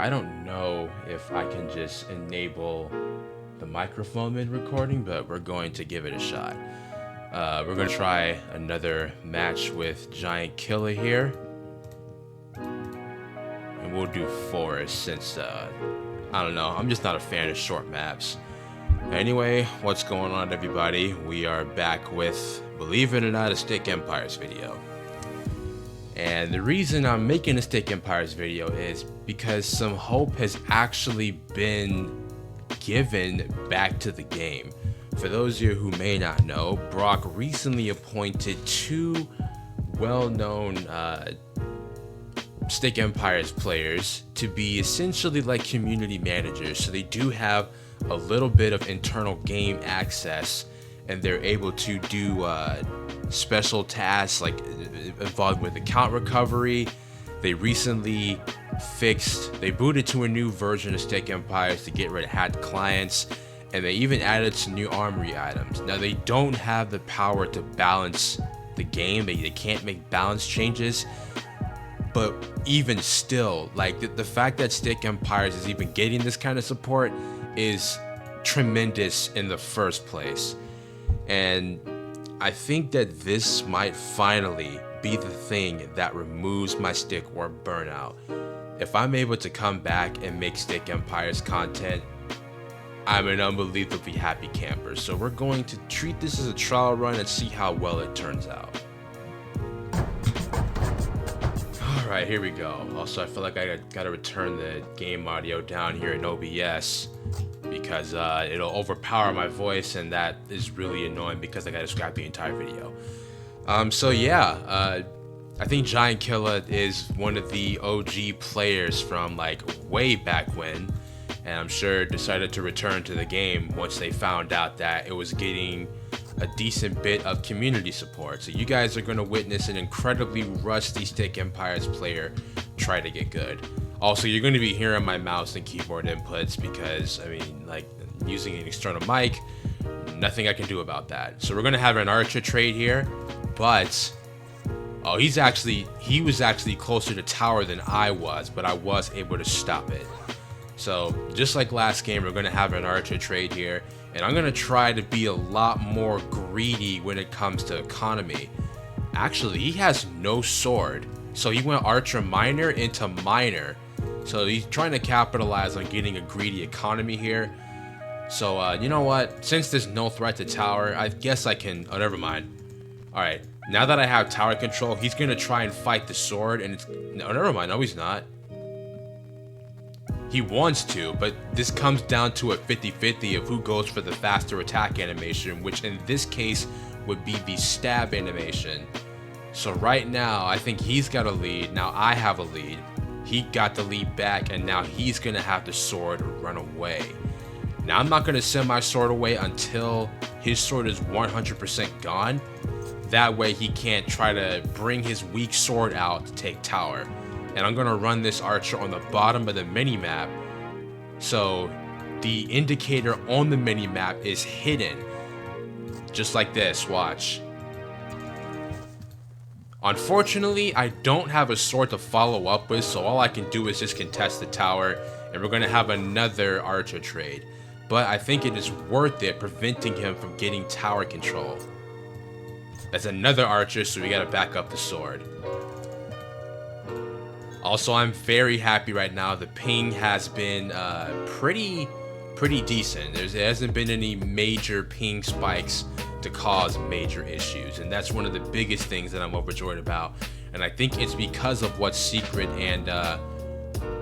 I don't know if I can just enable the microphone mid recording, but we're going to give it a shot. We're going to try another match with Giant Killer here. And we'll do Forest since, I don't know, I'm just not a fan of short maps. Anyway, what's going on, everybody? We are back with, believe it or not, a Stick Empires video. And the reason I'm making a Stick Empires video is because some hope has actually been given back to the game. For those of you who may not know, Brock recently appointed two well-known Stick Empires players to be essentially like community managers. So they do have a little bit of internal game access, and they're able to do special tasks like involved with account recovery. They recently they booted to a new version of Stick Empires to get rid of hacked clients, and they even added some new armory items. Now they don't have the power to balance the game, they can't make balance changes, but even still, like the fact that Stick Empires is even getting this kind of support is tremendous in the first place. And I think that this might finally be the thing that removes my Stick War burnout. If I'm able to come back and make Stick Empires content, I'm an unbelievably happy camper. So we're going to treat this as a trial run and see how well it turns out. Alright, here we go. Also, I feel like I gotta return the game audio down here in OBS because it'll overpower my voice, and that is really annoying because I gotta scrap the entire video. So yeah, I think Giant Killer is one of the OG players from like way back when, and I'm sure decided to return to the game once they found out that it was getting a decent bit of community support. So you guys are going to witness an incredibly rusty Stick Empires player try to get good. Also, you're going to be hearing my mouse and keyboard inputs because, I mean, like, using an external mic, nothing I can do about that. So we're going to have an Archer trade here, but oh, he was actually closer to tower than I was, but I was able to stop it. So just like last game, we're going to have an Archer trade here, and I'm going to try to be a lot more greedy when it comes to economy. Actually, he has no sword, so he went Archer Miner into Miner. So he's trying to capitalize on getting a greedy economy here. So you know what, since there's no threat to tower, I guess I can, oh, never mind. Alright, now that I have tower control, he's going to try and fight the sword, and it's, no, never mind, no he's not. He wants to, but this comes down to a 50-50 of who goes for the faster attack animation, which in this case would be the stab animation. So right now, I think he's got a lead. Now I have a lead. He got the lead back, and now he's gonna have the sword run away. Now I'm not gonna send my sword away until his sword is 100% gone. That way he can't try to bring his weak sword out to take tower. And I'm gonna run this Archer on the bottom of the mini-map, so the indicator on the mini-map is hidden, just like this, watch. Unfortunately, I don't have a sword to follow up with, so all I can do is just contest the tower, and we're gonna have another Archer trade. But I think it is worth it preventing him from getting tower control. That's another Archer, so we gotta back up the sword. Also, I'm very happy right now. The ping has been pretty decent. There hasn't been any major ping spikes to cause major issues, and that's one of the biggest things that I'm overjoyed about. And I think it's because of what Secret and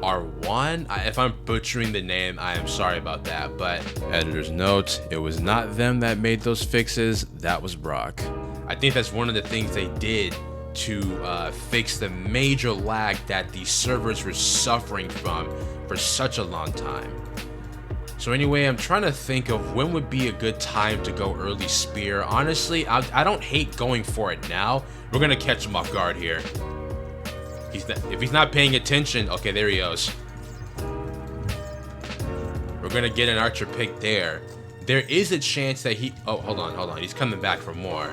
R1, if I'm butchering the name, I am sorry about that, but editor's note, it was not them that made those fixes, that was Brock. I think that's one of the things they did to fix the major lag that the servers were suffering from for such a long time. So anyway, I'm trying to think of when would be a good time to go early spear. Honestly, I don't hate going for it now. We're gonna catch him off guard here. If he's not paying attention, okay, there he goes. We're gonna get an Archer pick there. There is a chance that oh, hold on, he's coming back for more.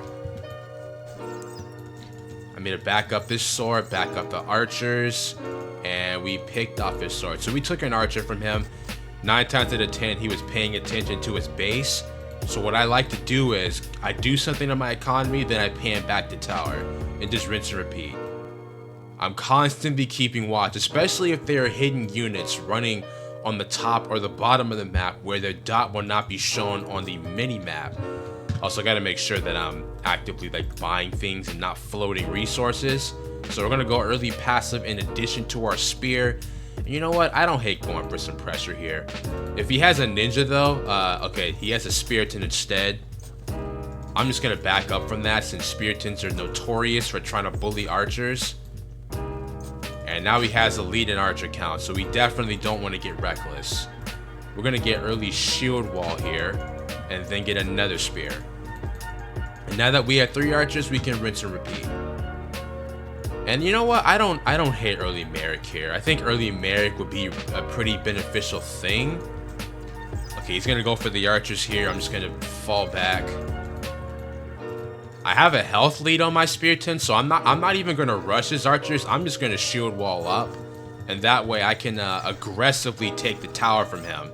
I'm gonna back up this sword, back up the archers. and we picked off his sword. So we took an archer from him. 9 times out of 10, he was paying attention to his base. So what I like to do is I do something to my economy, then I pan back the tower and just rinse and repeat. I'm constantly keeping watch, especially if there are hidden units running on the top or the bottom of the map where their dot will not be shown on the mini map. Also got to make sure that I'm actively like buying things and not floating resources. So we're gonna go early passive in addition to our spear. And you know what? I don't hate going for some pressure here. If he has a ninja though, okay, he has a Spiriton instead. I'm just gonna back up from that since Spiritons are notorious for trying to bully archers. And now he has a lead in archer count, so we definitely don't want to get reckless. We're gonna get early shield wall here, and then get another spear. And now that we have 3 archers, we can rinse and repeat. And you know what? I don't hate early Merrick here. I think early Merrick would be a pretty beneficial thing. Okay, he's gonna go for the archers here. I'm just gonna fall back. I have a health lead on my Spiriton, so I'm not even gonna rush his archers. I'm just gonna shield wall up, and that way I can aggressively take the tower from him.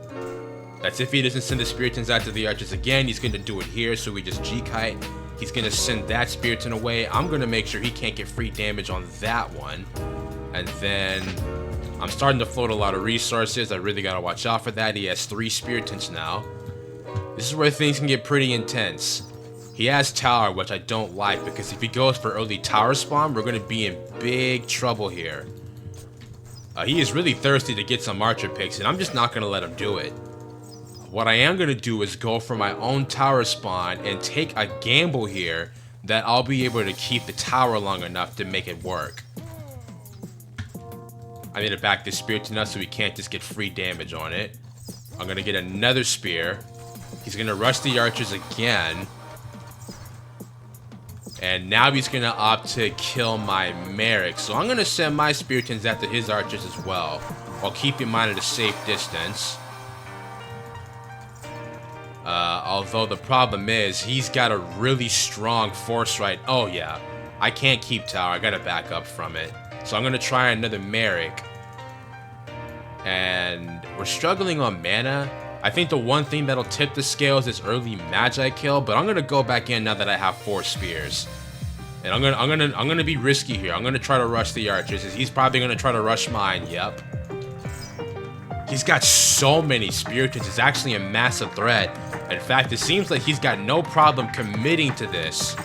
That's if he doesn't send the Spiritons after the archers again. He's gonna do it here, so we just G-kite. He's gonna send that Spiriton away. I'm gonna make sure he can't get free damage on that one, and then I'm starting to float a lot of resources. I really gotta watch out for that. He has 3 Spiritons now. This is where things can get pretty intense. He has tower, which I don't like, because if he goes for early tower spawn, we're going to be in big trouble here. He is really thirsty to get some archer picks, and I'm just not going to let him do it. What I am going to do is go for my own tower spawn and take a gamble here that I'll be able to keep the tower long enough to make it work. I need to back this spear to us so we can't just get free damage on it. I'm going to get another spear. He's going to rush the archers again. And now he's going to opt to kill my Merrick. So I'm going to send my Spiritons after his archers as well, while keeping mine at a safe distance. Although the problem is, he's got a really strong force right. Oh yeah, I can't keep tower. I got to back up from it. So I'm going to try another Merrick. And we're struggling on mana. I think the one thing that'll tip the scales is early Magi kill, but I'm gonna go back in now that I have 4 spears, and I'm gonna be risky here. I'm gonna try to rush the archers. He's probably gonna try to rush mine. Yep. He's got so many Spiritons. It's actually a massive threat. In fact, it seems like he's got no problem committing to this.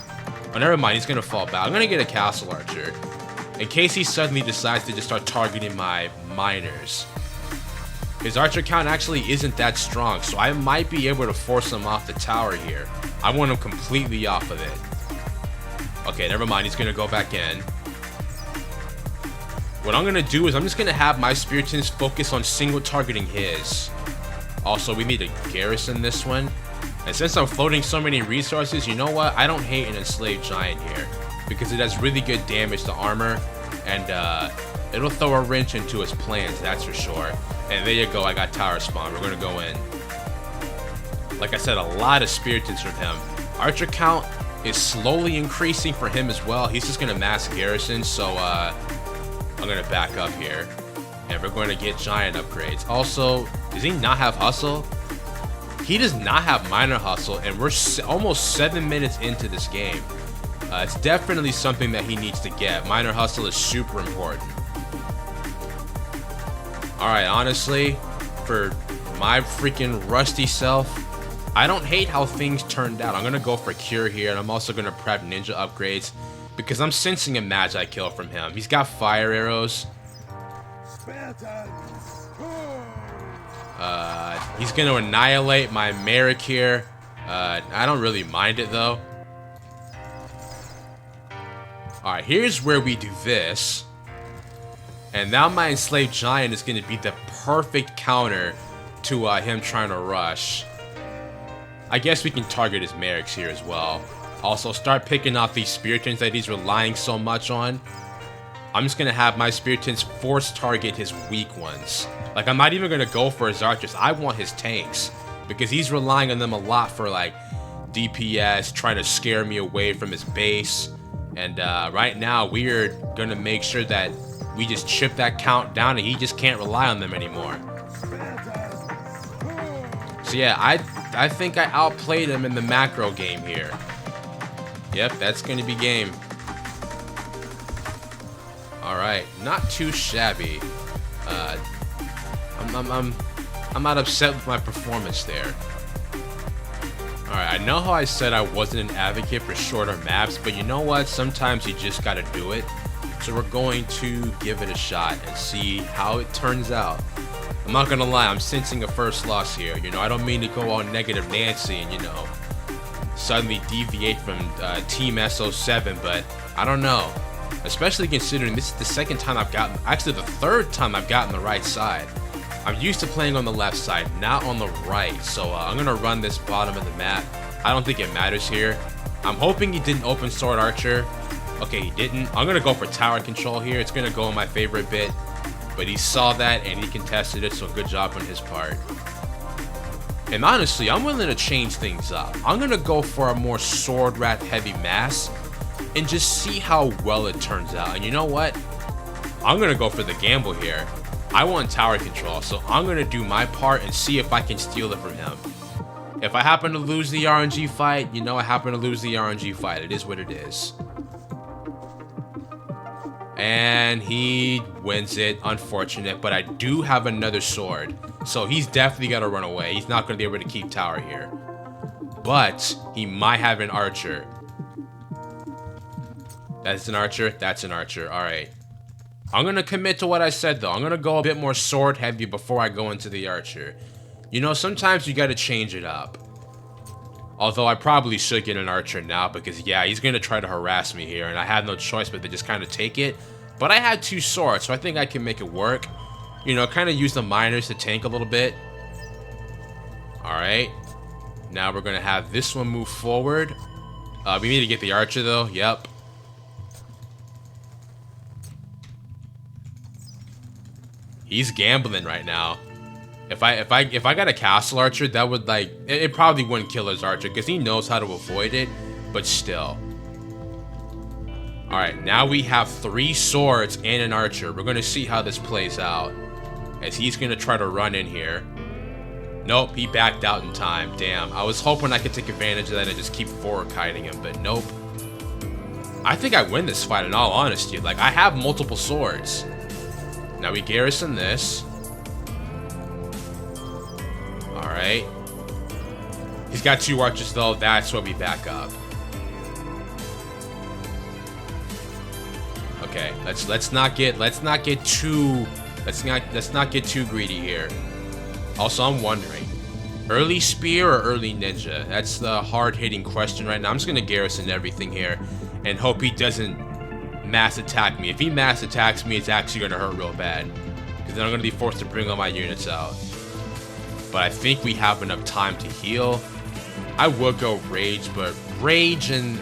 Oh, never mind. He's gonna fall back. I'm gonna get a castle archer in case he suddenly decides to just start targeting my miners. His archer count actually isn't that strong, so I might be able to force him off the tower here. I want him completely off of it. Okay, never mind. He's going to go back in. What I'm going to do is I'm just going to have my Spiritons focus on single targeting his. Also, we need to garrison this one. And since I'm floating so many resources, you know what? I don't hate an enslaved giant here, because it has really good damage to armor, and it'll throw a wrench into his plans, that's for sure. And there you go, I got tower spawn. We're gonna go in. Like I said, a lot of Spiritons from him. Archer count is slowly increasing for him as well. He's just gonna mass garrison, so I'm gonna back up here. And we're going to get giant upgrades. Also, does he not have hustle? He does not have minor hustle, and we're almost 7 minutes into this game. It's definitely something that he needs to get. Minor hustle is super important. Alright, honestly, for my freaking rusty self, I don't hate how things turned out. I'm going to go for cure here, and I'm also going to prep ninja upgrades, because I'm sensing a Magi kill from him. He's got fire arrows. He's going to annihilate my Merrick here. I don't really mind it, though. Alright, here's where we do this. And now my enslaved giant is going to be the perfect counter to him trying to rush. I guess we can target his Merricks here as well. Also, start picking off these Spiritons that he's relying so much on. I'm just going to have my Spiritons force target his weak ones. Like, I'm not even going to go for his archers. I want his tanks, because he's relying on them a lot for, like, DPS, trying to scare me away from his base. And right now, we're going to make sure that we just chip that count down and he just can't rely on them anymore. So yeah, I think I outplayed him in the macro game here. Yep, that's gonna be game. Alright, not too shabby. I'm not upset with my performance there. Alright, I know how I said I wasn't an advocate for shorter maps, but you know what? Sometimes you just gotta do it. So we're going to give it a shot and see how it turns out. I'm not gonna lie, I'm sensing a first loss here. You know, I don't mean to go all negative Nancy and, you know, suddenly deviate from Team SO7, but I don't know. Especially considering this is the second time I've gotten, actually the third time I've gotten the right side. I'm used to playing on the left side, not on the right. So I'm gonna run this bottom of the map. I don't think it matters here. I'm hoping he didn't open Sword Archer. Okay, he didn't. I'm gonna go for tower control here. It's gonna go in my favorite bit. But he saw that and he contested it, so good job on his part. And honestly, I'm willing to change things up. I'm gonna go for a more Sword Wrath heavy mass and just see how well it turns out. And you know what? I'm gonna go for the gamble here. I want tower control, so I'm gonna do my part and see if I can steal it from him. If I happen to lose the RNG fight, you know I happen to lose the RNG fight. It is what it is. And he wins it, unfortunate, but I do have another sword. So he's definitely gotta run away. He's not gonna be able to keep tower here. But he might have an archer. That's an archer, that's an archer, alright. I'm gonna commit to what I said though. I'm gonna go a bit more sword heavy before I go into the archer. You know, sometimes you gotta change it up. Although I probably should get an archer now because yeah, he's gonna try to harass me here and I have no choice but to just kind of take it. But I had two swords, so I think I can make it work. You know, kind of use the miners to tank a little bit. Alright. Now we're gonna have this one move forward. We need to get the archer though, yep. He's gambling right now. If I got a castle archer, that would like it probably wouldn't kill his archer because he knows how to avoid it, but still. All right, now we have 3 swords and an archer. We're gonna see how this plays out, as he's gonna try to run in here. Nope, he backed out in time. Damn, I was hoping I could take advantage of that and just keep forward kiting him, but nope. I think I win this fight in all honesty. Like I have multiple swords. Now we garrison this. Alright. He's got 2 archers though, that's where we back up. Okay, let's not get too greedy here. Also, I'm wondering, early spear or early ninja? That's the hard-hitting question right now. I'm just gonna garrison everything here and hope he doesn't mass attack me. If he mass attacks me, it's actually gonna hurt real bad because then I'm gonna be forced to bring all my units out. But I think we have enough time to heal. I would go rage, but rage in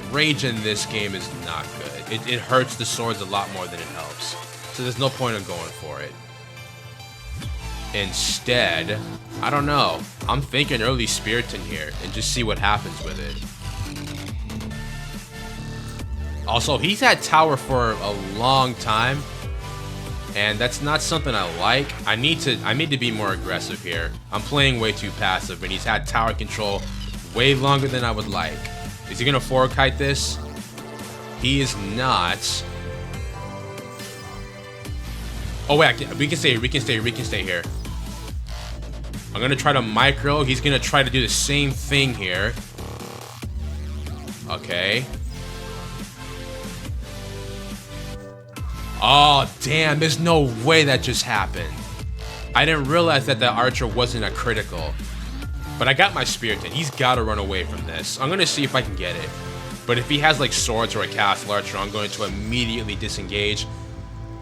this game is not good. It hurts the swords a lot more than it helps. So there's no point in going for it. Instead, I don't know. I'm thinking early Spiriton here and just see what happens with it. Also, he's had tower for a long time, and that's not something I like. I need to be more aggressive here. I'm playing way too passive, and he's had tower control way longer than I would like. Is he gonna forward kite this? He is not. Oh wait, we can stay here. I'm gonna try to micro. He's gonna try to do the same thing here. Okay. Oh, damn, there's no way that just happened. I didn't realize that the archer wasn't a critical. But I got my Spiriton. He's got to run away from this. I'm going to see if I can get it. But if he has like swords or a castle archer, I'm going to immediately disengage.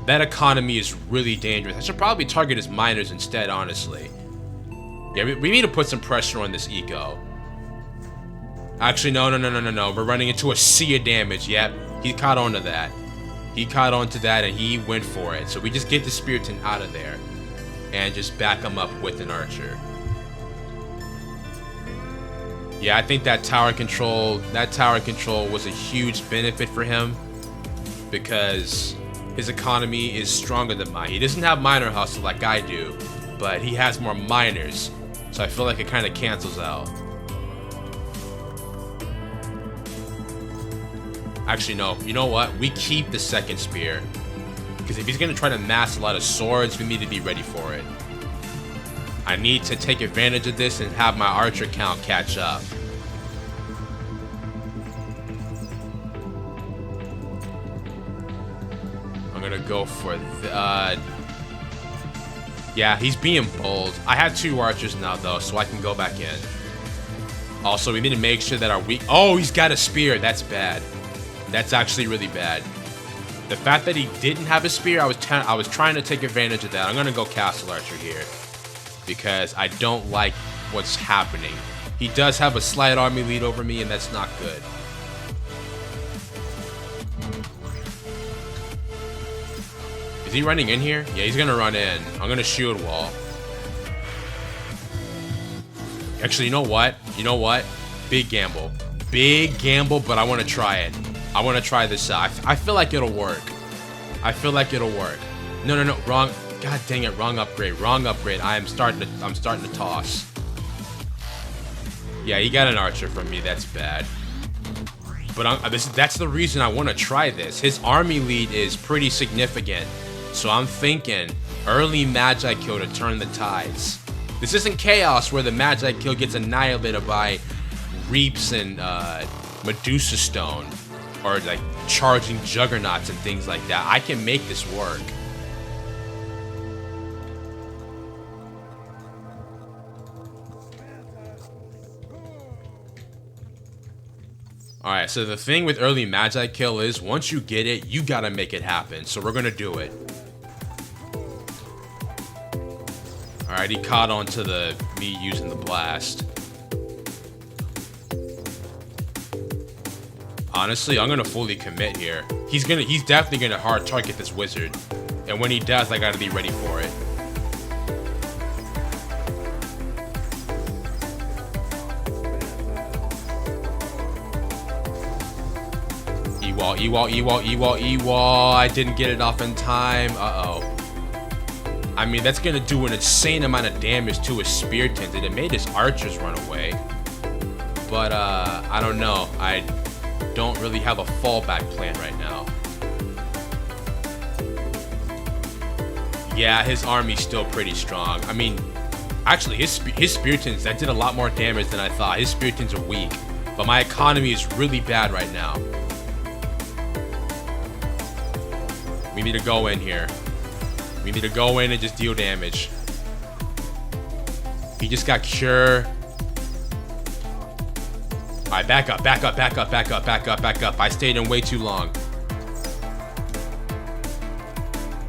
That economy is really dangerous. I should probably target his miners instead, honestly. Yeah, we need to put some pressure on this eco. Actually, no. We're running into a sea of damage. Yep, he caught on to that. He caught on to that and he went for it. So we just get the Spiriton out of there and just back him up with an archer. Yeah, I think that tower control was a huge benefit for him because his economy is stronger than mine. He doesn't have miner hustle like I do, but he has more miners. So I feel like it kind of cancels out. Actually, no. You know what? We keep the second spear. Because if he's going to try to mass a lot of swords, we need to be ready for it. I need to take advantage of this and have my archer count catch up. I'm going to go for the... yeah, he's being bold. I have 2 archers now, though, so I can go back in. Also, we need to make sure that our weak... Oh, he's got a spear. That's bad. That's actually really bad. The fact that he didn't have a spear, I was trying to take advantage of that. I'm gonna go Castle Archer here because I don't like what's happening. He does have a slight army lead over me, and that's not good. Is he running in here? Yeah, he's gonna run in. I'm gonna shield wall. Actually, you know what? You know what? Big gamble. Big gamble, but I want to try it. I want to try this out. I feel like it'll work. I feel like it'll work. No, wrong. God dang it, wrong upgrade. Wrong upgrade. I'm starting to toss. Yeah, he got an archer from me. That's bad. But that's the reason I want to try this. His army lead is pretty significant. So I'm thinking early Magi kill to turn the tides. This isn't Chaos where the Magi kill gets annihilated by Reaps and Medusa Stone. Or like charging juggernauts and things like that. I can make this work. Alright, so the thing with early Magi kill is once you get it, you gotta make it happen. So we're gonna do it. Alright, he caught on to me using the blast. Honestly, I'm gonna fully commit here. He's definitely gonna hard target this wizard. And when he does, I gotta be ready for it. Ewall. I didn't get it off in time. Uh-oh. I mean, that's gonna do an insane amount of damage to his spear tinted. It made his archers run away. But, I don't know. I don't really have a fallback plan right now. Yeah, his army's still pretty strong. I mean, actually, his Spiritans, that did a lot more damage than I thought. His Spiritans are weak, but my economy is really bad right now. We need to go in here. We need to go in and just deal damage. He just got cure. Alright, back up. I stayed in way too long.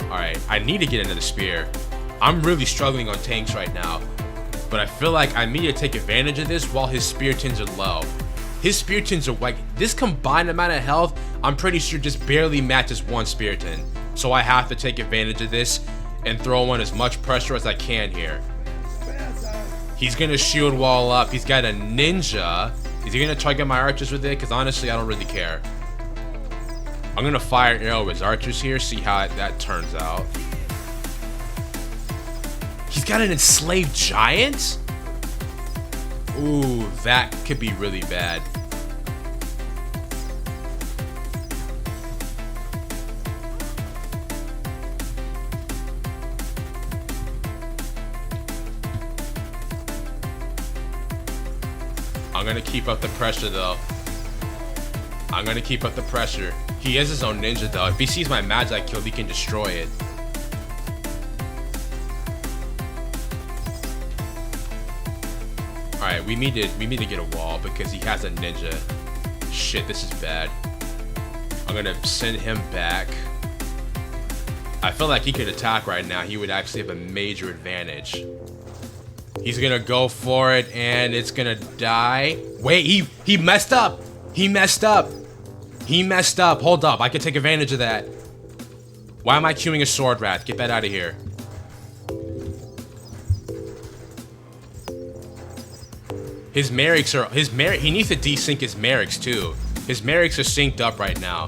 Alright, I need to get into the spear. I'm really struggling on tanks right now. But I feel like I need to take advantage of this while his spear tins are low. His spear tins are like, this combined amount of health, I'm pretty sure just barely matches one spear tin. So I have to take advantage of this and throw on as much pressure as I can here. He's gonna shield wall up. He's got a ninja. Is he gonna target my archers with it? Because honestly, I don't really care. I'm gonna fire an arrow with his archers here, see how that turns out. He's got an enslaved giant? Ooh, that could be really bad. I'm gonna keep up the pressure though. I'm gonna keep up the pressure. He has his own ninja though. If he sees my Magi kill, he can destroy it. Alright, we need to get a wall because he has a ninja. Shit, this is bad. I'm gonna send him back. I feel like he could attack right now. He would actually have a major advantage. He's gonna go for it and it's gonna die. Wait, he messed up. He messed up. Hold up, I can take advantage of that. Why am I queuing a sword wrath? Get that out of here. His Merrics are he needs to desync his Merrics too. His Merrics are synced up right now.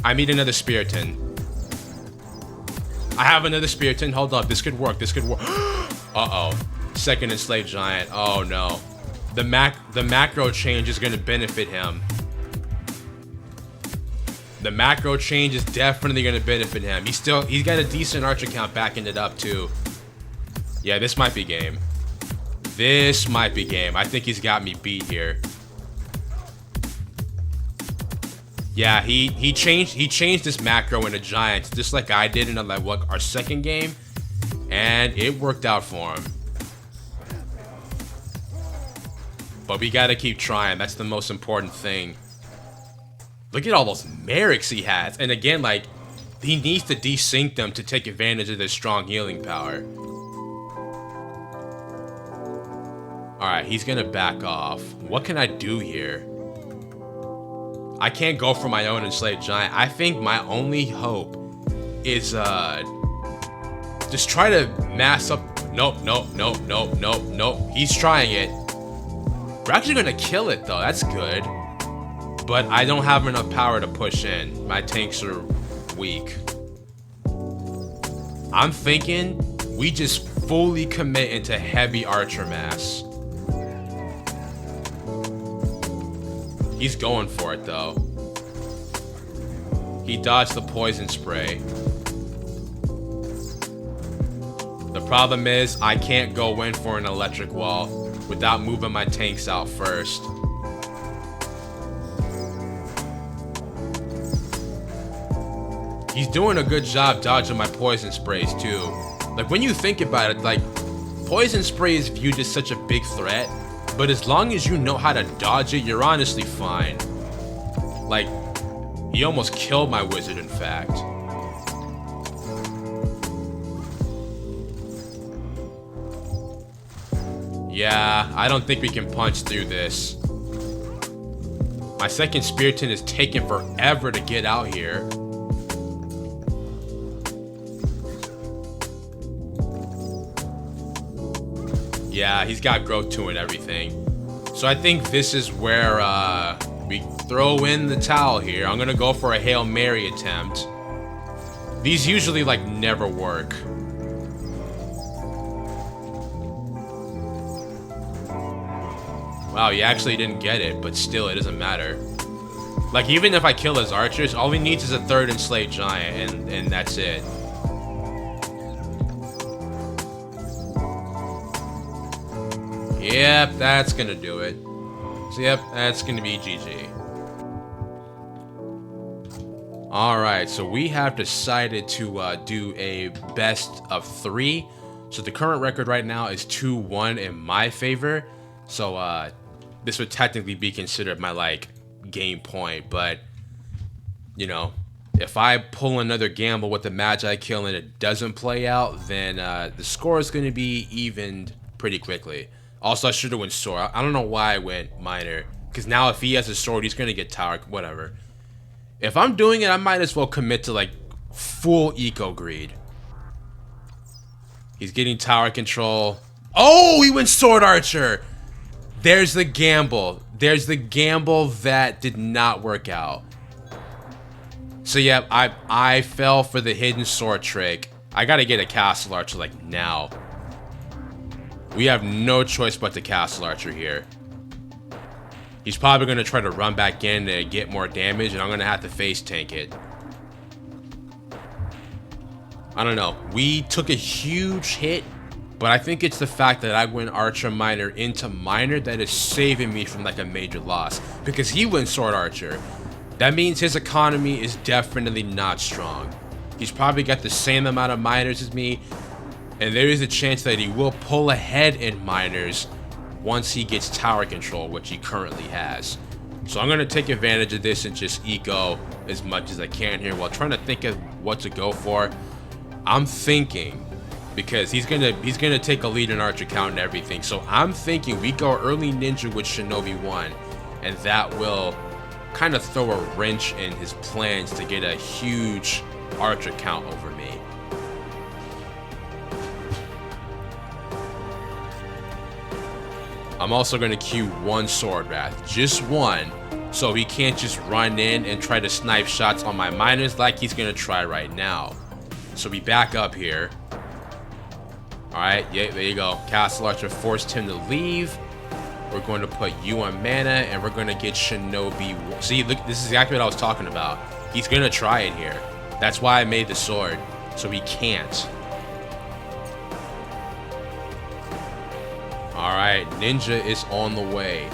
I need another Spiriton. I have another Spiriton. Hold up. This could work. This could work. Uh-oh. Second Enslaved Giant. Oh, no. The macro change is going to benefit him. The macro change is definitely going to benefit him. He's got a decent archer count backing it up, too. Yeah, this might be game. This might be game. I think he's got me beat here. Yeah, he changed his macro into giants, just like I did in our second game, and it worked out for him. But we gotta keep trying. That's the most important thing. Look at all those Merrics he has, and again, like, he needs to desync them to take advantage of their strong healing power. All right, he's gonna back off. What can I do here? I can't go for my own Enslaved Giant. I think my only hope is just try to mass up. Nope. He's trying it. We're actually gonna kill it though. That's good. But I don't have enough power to push in. My tanks are weak. I'm thinking we just fully commit into heavy archer mass. He's going for it, though. He dodged the poison spray. The problem is, I can't go in for an electric wall without moving my tanks out first. He's doing a good job dodging my poison sprays, too. Like, when you think about it, like, poison spray is viewed as such a big threat. But as long as you know how to dodge it, you're honestly fine. Like, he almost killed my wizard, in fact. Yeah, I don't think we can punch through this. My second Spiriton is taking forever to get out here. Yeah, he's got growth 2 and everything. So I think this is where we throw in the towel here. I'm gonna go for a Hail Mary attempt. These usually like never work. Wow, he actually didn't get it, but still, it doesn't matter. Like, even if I kill his archers, all he needs is a third Enslaved Giant, and that's it. Yep, that's gonna do it. So yep, that's gonna be GG. Alright, so we have decided to do a best of 3. So the current record right now is 2-1 in my favor. So this would technically be considered my like game point, but you know, if I pull another gamble with the Magi kill and it doesn't play out, then the score is gonna be evened pretty quickly. Also, I should have went sword. I don't know why I went minor, because now if he has a sword, he's gonna get tower, whatever. If I'm doing it, I might as well commit to like full eco greed. He's getting tower control. Oh, he went sword archer. There's the gamble. There's the gamble that did not work out. So yeah, I fell for the hidden sword trick. I gotta get a castle archer like now. We have no choice but to castle archer here. He's probably gonna try to run back in to get more damage, and I'm gonna have to face tank it. I don't know. We took a huge hit, but I think it's the fact that I went archer minor into minor that is saving me from like a major loss. Because he went sword archer. That means his economy is definitely not strong. He's probably got the same amount of minors as me, and there is a chance that he will pull ahead in minors once he gets tower control, which he currently has. So I'm going to take advantage of this and just eco as much as I can here while trying to think of what to go for. I'm thinking, because he's gonna take a lead in archer count and everything, so I'm thinking we go early ninja with Shinobi 1, and that will kind of throw a wrench in his plans to get a huge archer count over me. I'm also going to queue 1 Sword Wrath, just 1, so he can't just run in and try to snipe shots on my miners like he's going to try right now. So we back up here. Alright, yeah, there you go. Castle Archer forced him to leave. We're going to put you on mana, and we're going to get Shinobi. See, look, this is exactly what I was talking about. He's going to try it here. That's why I made the sword. So he can't. Alright, Ninja is on the way.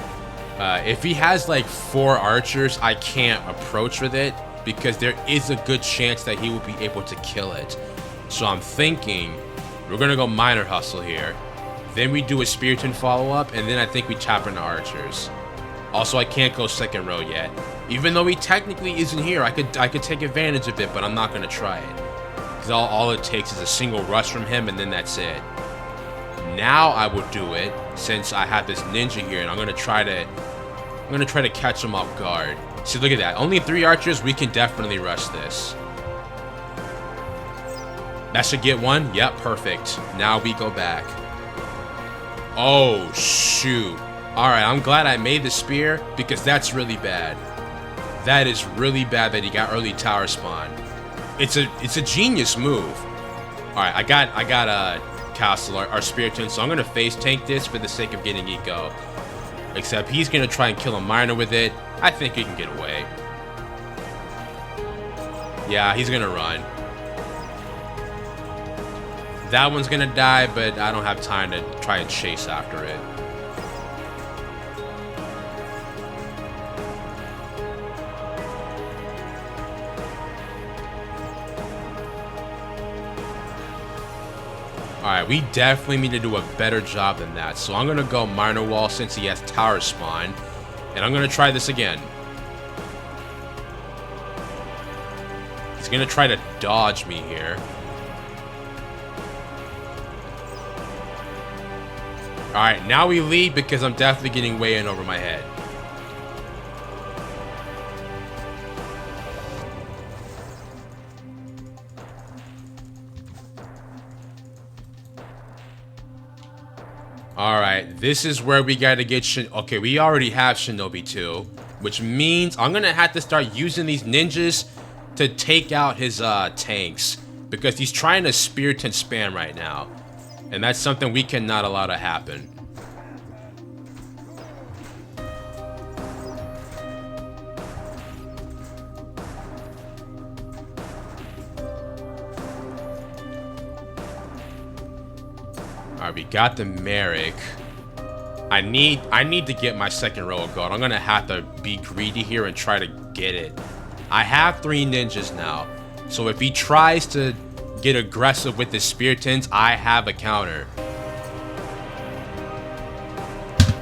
If he has like 4 archers, I can't approach with it because there is a good chance that he will be able to kill it. So I'm thinking we're gonna go Minor Hustle here. Then we do a Spiritomb follow-up, and then I think we tap into archers. Also, I can't go second row yet. Even though he technically isn't here, I could take advantage of it, but I'm not gonna try it. Because all it takes is a single rush from him, and then that's it. Now I would do it since I have this ninja here, and I'm gonna try to catch him off guard. See, look at that. Only 3 archers. We can definitely rush this. That should get one. Yep, perfect. Now we go back. Oh shoot! All right, I'm glad I made the spear because that's really bad. That is really bad that he got early tower spawn. It's a genius move. All right, I got a castle or Spiritomb, so I'm gonna face tank this for the sake of getting eco. Except he's gonna try and kill a miner with it. I think he can get away. Yeah, he's gonna run. That one's gonna die, but I don't have time to try and chase after it. Alright, we definitely need to do a better job than that. So I'm gonna go Minor Wall since he has tower spawn. And I'm gonna try this again. He's gonna try to dodge me here. Alright, now we lead because I'm definitely getting way in over my head. Alright, this is where we gotta get okay, we already have Shinobi 2, which means I'm gonna have to start using these ninjas to take out his tanks, because he's trying to Spiritomb spam right now, and that's something we cannot allow to happen. Alright, we got the Merrick. I need to get my second row of gold. I'm gonna have to be greedy here and try to get it. I have 3 ninjas now, so if he tries to get aggressive with his Spiritombs, I have a counter.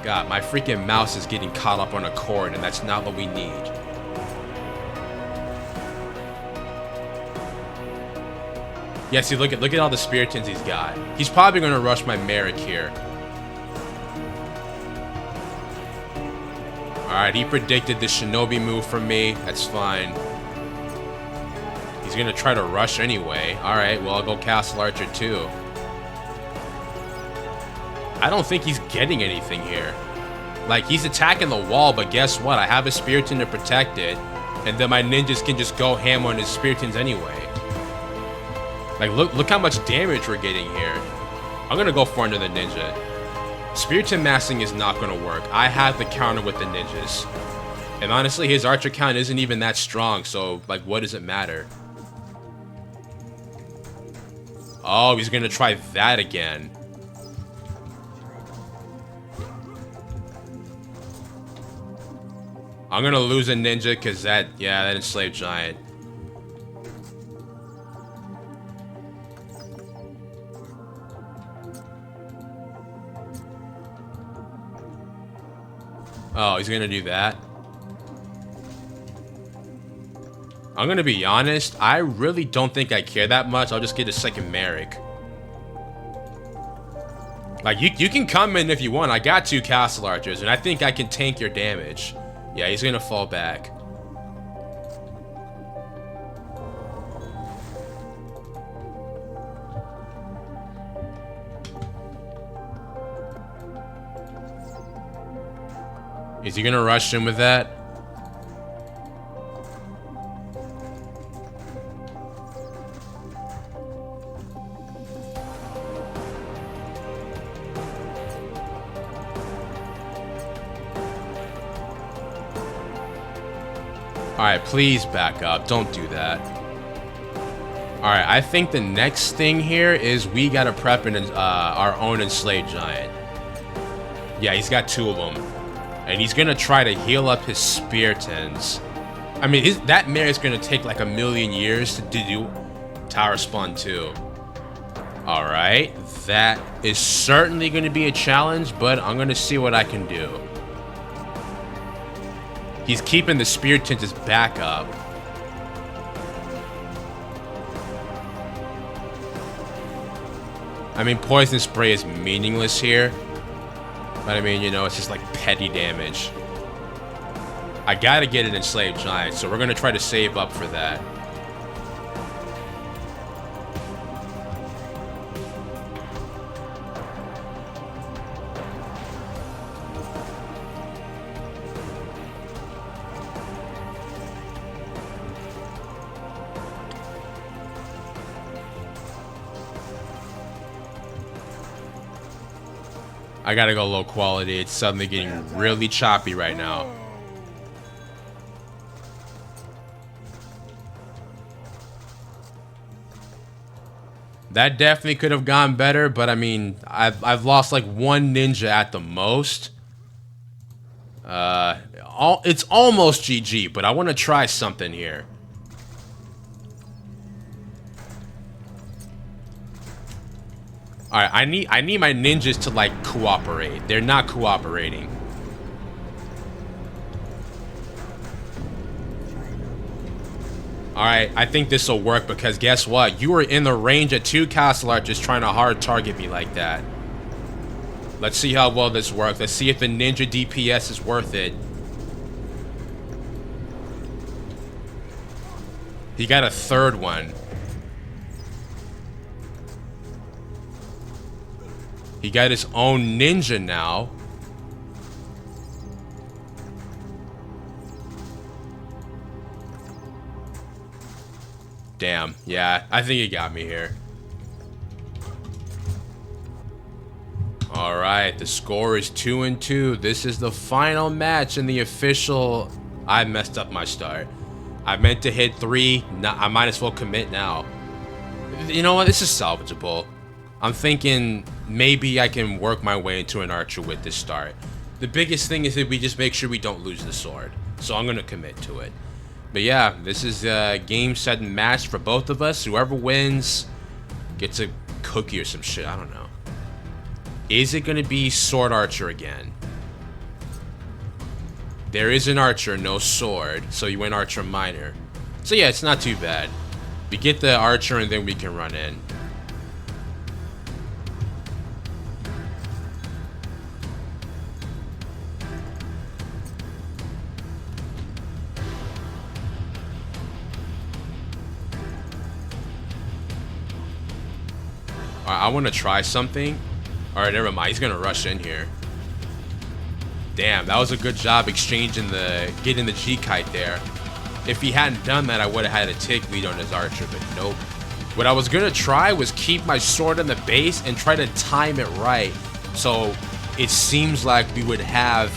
God, my freaking mouse is getting caught up on a cord, and that's not what we need. Yeah, see, look at all the Spiritombs he's got. He's probably gonna rush my Merrick here. Alright, he predicted the Shinobi move from me. That's fine. He's gonna try to rush anyway. Alright, well, I'll go Castle Archer too. I don't think he's getting anything here. Like, he's attacking the wall, but guess what? I have a Spiritomb to protect it, and then my ninjas can just go ham on his Spiritombs anyway. Like, look how much damage we're getting here. I'm gonna go for another ninja. Spiritomb massing is not gonna work. I have the counter with the ninjas. And honestly, his archer count isn't even that strong, so, like, what does it matter? Oh, he's gonna try that again. I'm gonna lose a ninja because that enslaved giant. Oh, he's gonna do that. I'm gonna be honest, I really don't think I care that much. I'll just get a second Merrick. Like, you can come in if you want. I got 2 Castle Archers, and I think I can tank your damage. Yeah, he's gonna fall back. Is he gonna rush him with that? Alright, please back up. Don't do that. Alright, I think the next thing here is we gotta prep our own enslaved giant. Yeah, he's got 2 of them. And he's gonna try to heal up his Speartons. I mean, that mare is gonna take like 1,000,000 years to do Tower Spawn 2. Alright, that is certainly gonna be a challenge, but I'm gonna see what I can do. He's keeping the Speartons as backup. I mean, Poison Spray is meaningless here. But I mean, you know, it's just like petty damage. I gotta get an Enslaved Giant, so we're gonna try to save up for that. I gotta go low quality. It's suddenly getting really choppy right now. That definitely could have gone better, but I mean, I've lost like 1 ninja at the most. It's almost GG, but I want to try something here. Alright, I need my ninjas to like cooperate. They're not cooperating. Alright, I think this will work because guess what? You were in the range of 2 castle archers trying to hard target me like that. Let's see how well this works. Let's see if the ninja DPS is worth it. He got a 3rd one. He got his own ninja now. Damn, yeah, I think he got me here. Alright, the score is 2-2. This is the final match in the official... I messed up my start. I meant to hit 3. I might as well commit now. You know what? This is salvageable. I'm thinking maybe I can work my way into an archer with this start. The biggest thing is that we just make sure we don't lose the sword. So I'm going to commit to it. But yeah, this is a game, set, and match for both of us. Whoever wins gets a cookie or some shit. I don't know. Is it going to be sword archer again? There is an archer, no sword. So you went archer minor. So yeah, it's not too bad. We get the archer and then we can run in. I want to try something. Alright, never mind. He's going to rush in here. Damn, that was a good job exchanging getting the G-Kite there. If he hadn't done that, I would have had a tick lead on his archer, but nope. What I was going to try was keep my sword in the base and try to time it right. So it seems like we would have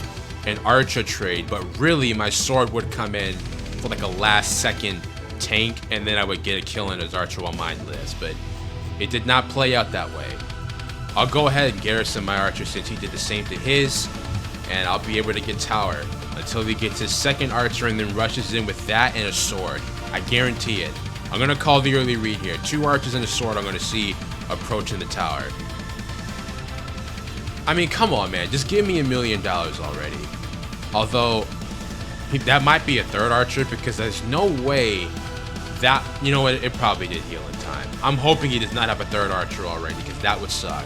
an archer trade, but really my sword would come in for like a last second tank, and then I would get a kill on his archer while mine lives, but it did not play out that way. I'll go ahead and garrison my archer since he did the same to his, and I'll be able to get tower until he gets his 2nd archer and then rushes in with that and a sword. I guarantee it. I'm going to call the early read here. 2 archers and a sword I'm going to see approaching the tower. I mean, come on, man. Just give me $1 million already. Although, that might be a 3rd archer because there's no way that... You know what? It probably did heal in time. I'm hoping he does not have a 3rd archer already because that would suck.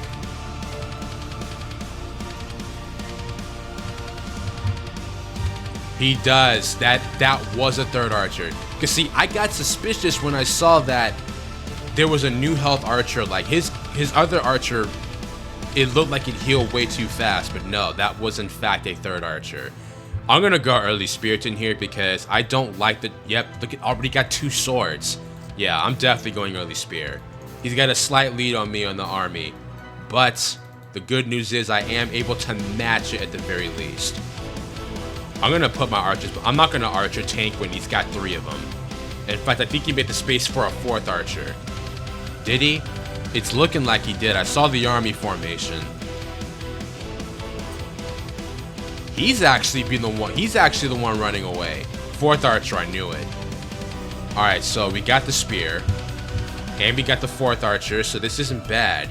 He does. That was a 3rd archer. Because see, I got suspicious when I saw that there was a new health archer. Like his other archer, it looked like it healed way too fast. But no, that was in fact a 3rd archer. I'm going to go early Spirit in here because I don't like the... Yep, look, already got 2 swords. Yeah, I'm definitely going early Spear. He's got a slight lead on me on the army. But the good news is I am able to match it at the very least. I'm gonna put my archers, but I'm not gonna archer tank when he's got 3 of them. In fact, I think he made the space for a 4th archer. Did he? It's looking like he did. I saw the army formation. He's actually the one running away. 4th archer, I knew it. Alright, so we got the spear. And we got the 4th archer, so this isn't bad.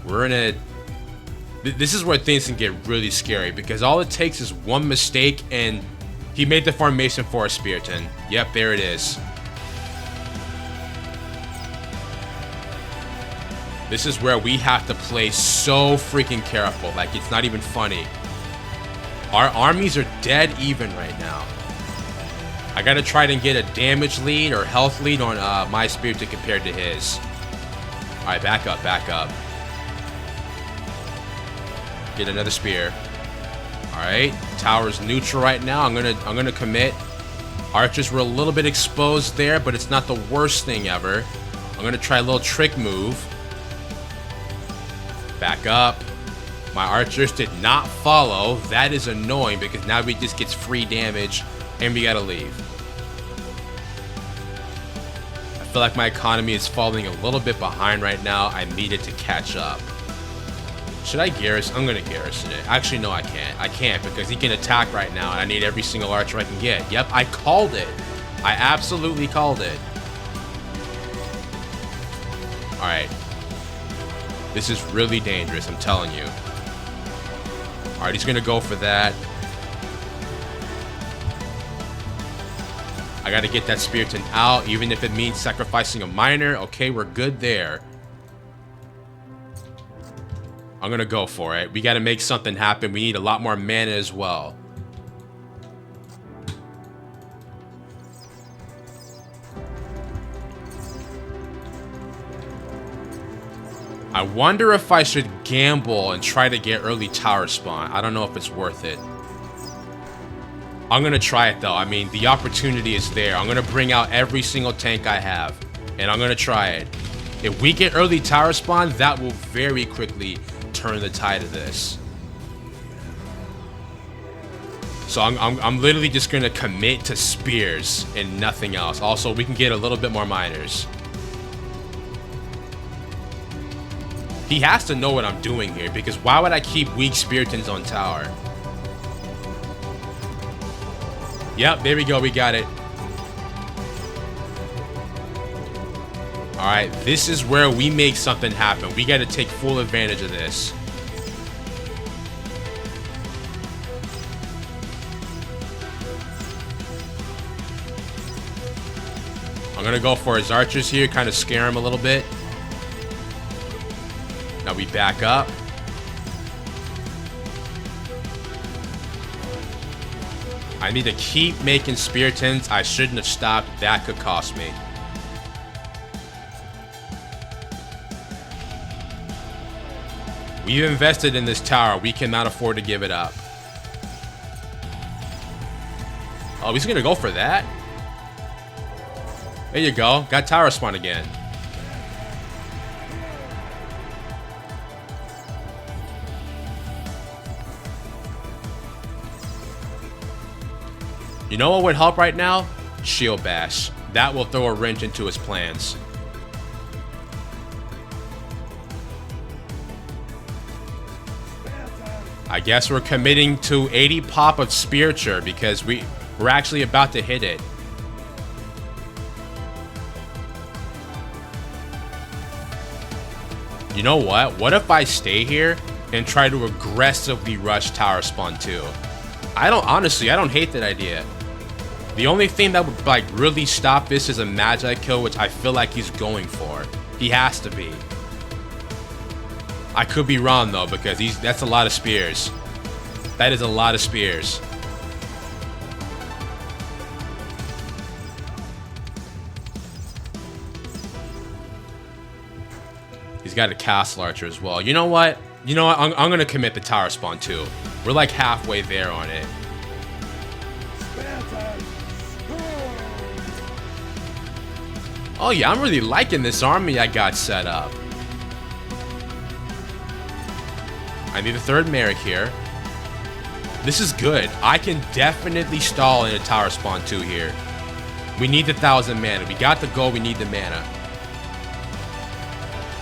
We're in a... This is where things can get really scary, because all it takes is one mistake, and he made the formation for a Spearton. Yep, there it is. This is where we have to play so freaking careful, like it's not even funny. Our armies are dead even right now. I gotta try to get a damage lead or health lead on my Spearton compared to his. Alright, back up, back up. Get another spear. Alright, tower's neutral right now. I'm gonna commit. Archers were a little bit exposed there, but it's not the worst thing ever. I'm gonna try a little trick move. Back up. My archers did not follow. That is annoying because now we just gets free damage and we gotta leave. I feel like my economy is falling a little bit behind right now. I needed to catch up. Should I garrison? I'm gonna garrison it. Actually, no, I can't. I can't because he can attack right now and I need every single archer I can get. Yep, I called it. I absolutely called it. Alright. This is really dangerous, I'm telling you. Alright, he's gonna go for that. I gotta get that Spearton out, even if it means sacrificing a miner. Okay, we're good there. I'm gonna go for it. We gotta make something happen. We need a lot more mana as well. I wonder if I should gamble and try to get early tower spawn. I don't know if it's worth it. I'm gonna try it though. I mean, the opportunity is there. I'm gonna bring out every single tank I have, and I'm gonna try it. If we get early tower spawn, that will very quickly turn the tide of this. So I'm literally just gonna commit to spears and nothing else. Also, we can get a little bit more miners. He has to know what I'm doing here, because why would I keep weak Speartons on tower? Yep, there we go, we got it. Alright, this is where we make something happen. We gotta take full advantage of this. I'm gonna go for his archers here, kind of scare him a little bit. Now we back up. I need to keep making Speartons. I shouldn't have stopped. That could cost me. We've invested in this tower. We cannot afford to give it up. Oh, he's gonna go for that? There you go. Got tower spawn again. You know what would help right now? Shield Bash. That will throw a wrench into his plans. I guess we're committing to 80 pop of Spearcher because we're actually about to hit it. You know what? What if I stay here and try to aggressively rush tower spawn 2? I don't hate that idea. The only thing that would like really stop this is a Magi kill, which I feel like he's going for. He has to be. I could be wrong though, because that's a lot of spears. That is a lot of spears. He's got a castle archer as well. You know what? I'm gonna commit the tower spawn too. We're like halfway there on it. Oh yeah, I'm really liking this army I got set up. I need a third Merrick here. This is good. I can definitely stall in a Tower Spawn 2 here. We need the 1,000 mana. We got the gold, we need the mana.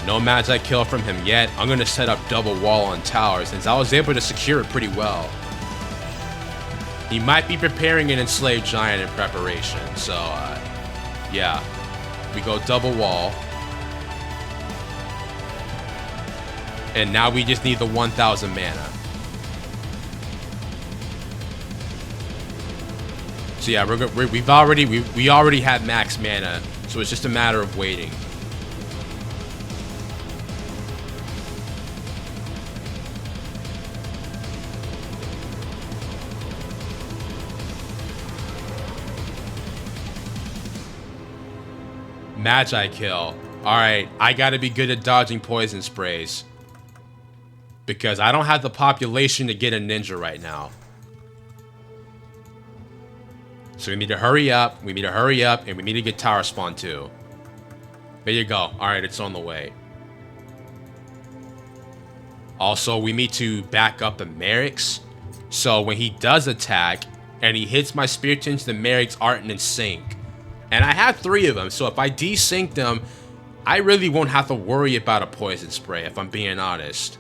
No Magi kill from him yet. I'm going to set up double wall on tower since I was able to secure it pretty well. He might be preparing an Enslaved Giant in preparation. So, yeah. We go double wall. And now we just need the 1,000 mana. So yeah, we already have max mana, so it's just a matter of waiting. Magi kill. Alright, I gotta be good at dodging poison sprays. Because I don't have the population to get a ninja right now. So we need to hurry up, and we need to get Tower Spawn 2. There you go. Alright, it's on the way. Also, we need to back up the Merrics. So when he does attack, and he hits my Spiritons, the Merrics aren't in sync. And I have 3 of them, so if I desync them, I really won't have to worry about a poison spray, if I'm being honest.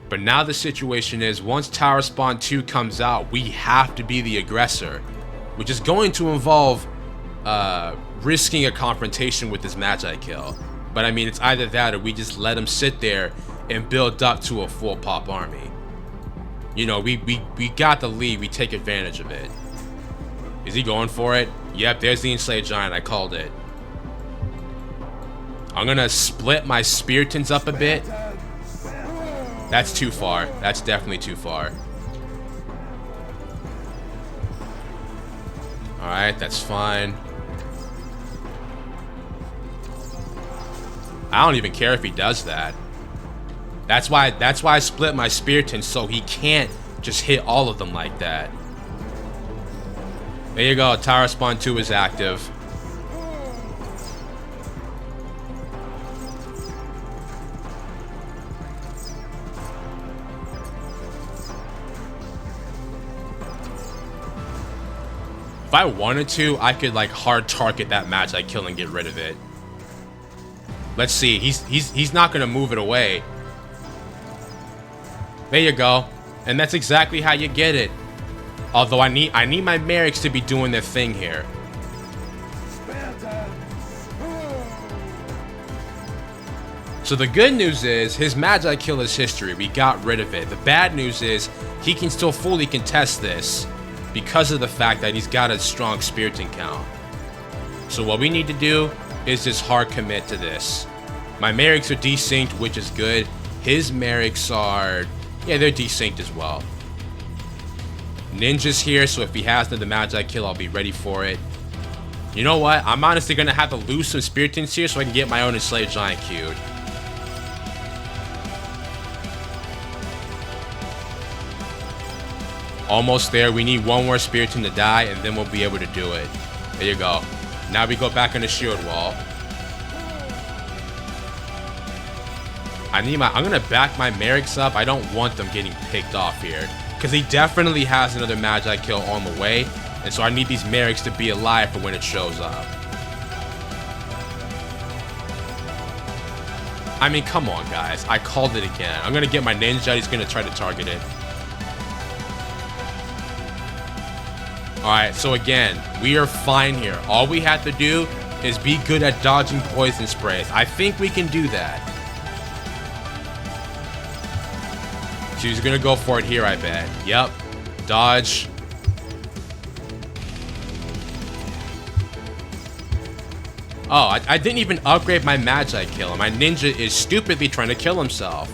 But now the situation is, once Tower Spawn 2 comes out, we have to be the aggressor. Which is going to involve risking a confrontation with this Magi kill. But I mean, it's either that or we just let him sit there and build up to a full pop army. You know, we got the lead, we take advantage of it. Is he going for it? Yep, there's the Enslaved Giant, I called it. I'm gonna split my Spiritons up a bit. That's too far. That's definitely too far. Alright, that's fine. I don't even care if he does that. That's why I split my Spiritons, so he can't just hit all of them like that. There you go, Tower Spawn 2 is active. If I wanted to, I could like hard target that Magi kill and get rid of it. Let's see. He's not gonna move it away. There you go. And that's exactly how you get it. Although I need my Merrics to be doing their thing here. So the good news is his Magi kill is history. We got rid of it. The bad news is he can still fully contest this because of the fact that he's got a strong Spiriton count. So what we need to do is just hard commit to this. My Merrics are desynced, which is good. His Merrics are, yeah, they're desynced as well. Ninja's here, so if he has the Magi kill, I'll be ready for it. You know what? I'm honestly gonna have to lose some Spiritons here so I can get my own Enslaved Giant queued. Almost there. We need one more Spiriton to die, and then we'll be able to do it. There you go. Now we go back on the shield wall. I'm gonna back my Merrics up. I don't want them getting picked off here, because he definitely has another Magi kill on the way, and so I need these Merrics to be alive for when it shows up. I mean, come on, guys. I called it again. I'm gonna get my Ninja. He's gonna try to target it. Alright, so again, we are fine here. All we have to do is be good at dodging poison sprays. I think we can do that. She's gonna go for it here, I bet. Yep. Dodge. Oh, I didn't even upgrade my Magi kill, and my Ninja is stupidly trying to kill himself.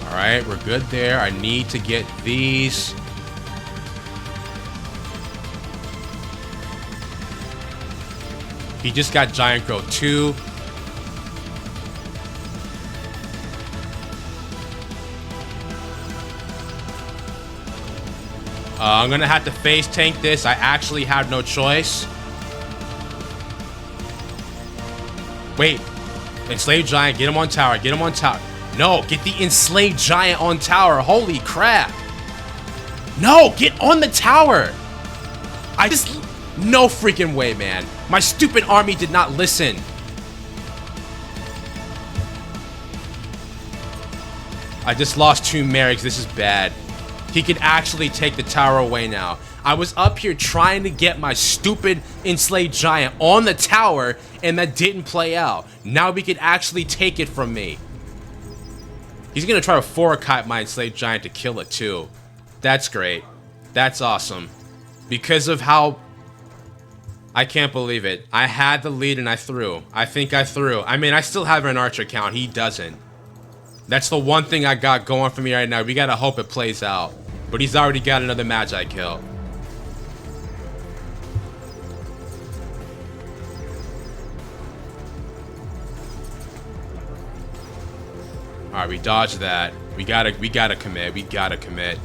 Alright, we're good there. I need to get these. He just got Giant Growth 2. I'm gonna have to face tank this. I actually have no choice. Wait. Enslaved Giant, get him on tower, get him on tower. No, get the Enslaved Giant on tower. Holy crap. No, get on the tower. No freaking way, man. My stupid army did not listen. I just lost 2 Merrics. This is bad. He could actually take the tower away now. I was up here trying to get my stupid Enslaved Giant on the tower, and that didn't play out. Now he could actually take it from me. He's gonna try to four-kite my Enslaved Giant to kill it too. That's great. That's awesome. Because of how... I can't believe it. I had the lead and I threw. I think I threw. I mean, I still have an archer count. He doesn't. That's the one thing I got going for me right now. We gotta hope it plays out. But he's already got another Magi kill. Alright, we dodged that. We gotta commit. We gotta commit.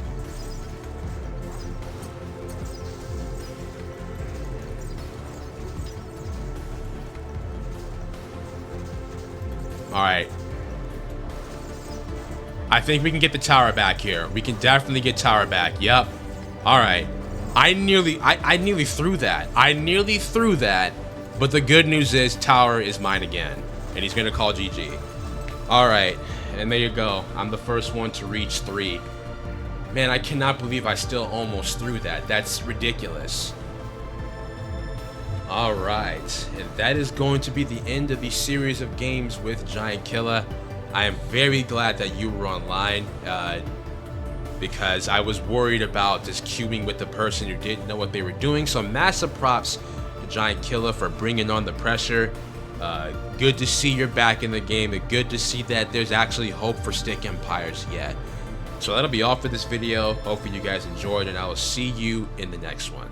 Alright. I think we can get the tower back here. We can definitely get tower back. Yep. Alright. I nearly threw that. I nearly threw that. But the good news is tower is mine again. And he's gonna call GG. Alright. And there you go. I'm the first one to reach 3. Man, I cannot believe I still almost threw that. That's ridiculous. Alright, and that is going to be the end of the series of games with Giant Killer. I am very glad that you were online, because I was worried about just queuing with the person who didn't know what they were doing. So massive props to Giant Killer for bringing on the pressure. Good to see you're back in the game, and good to see that there's actually hope for Stick Empires yet. So that'll be all for this video. Hopefully you guys enjoyed, and I will see you in the next one.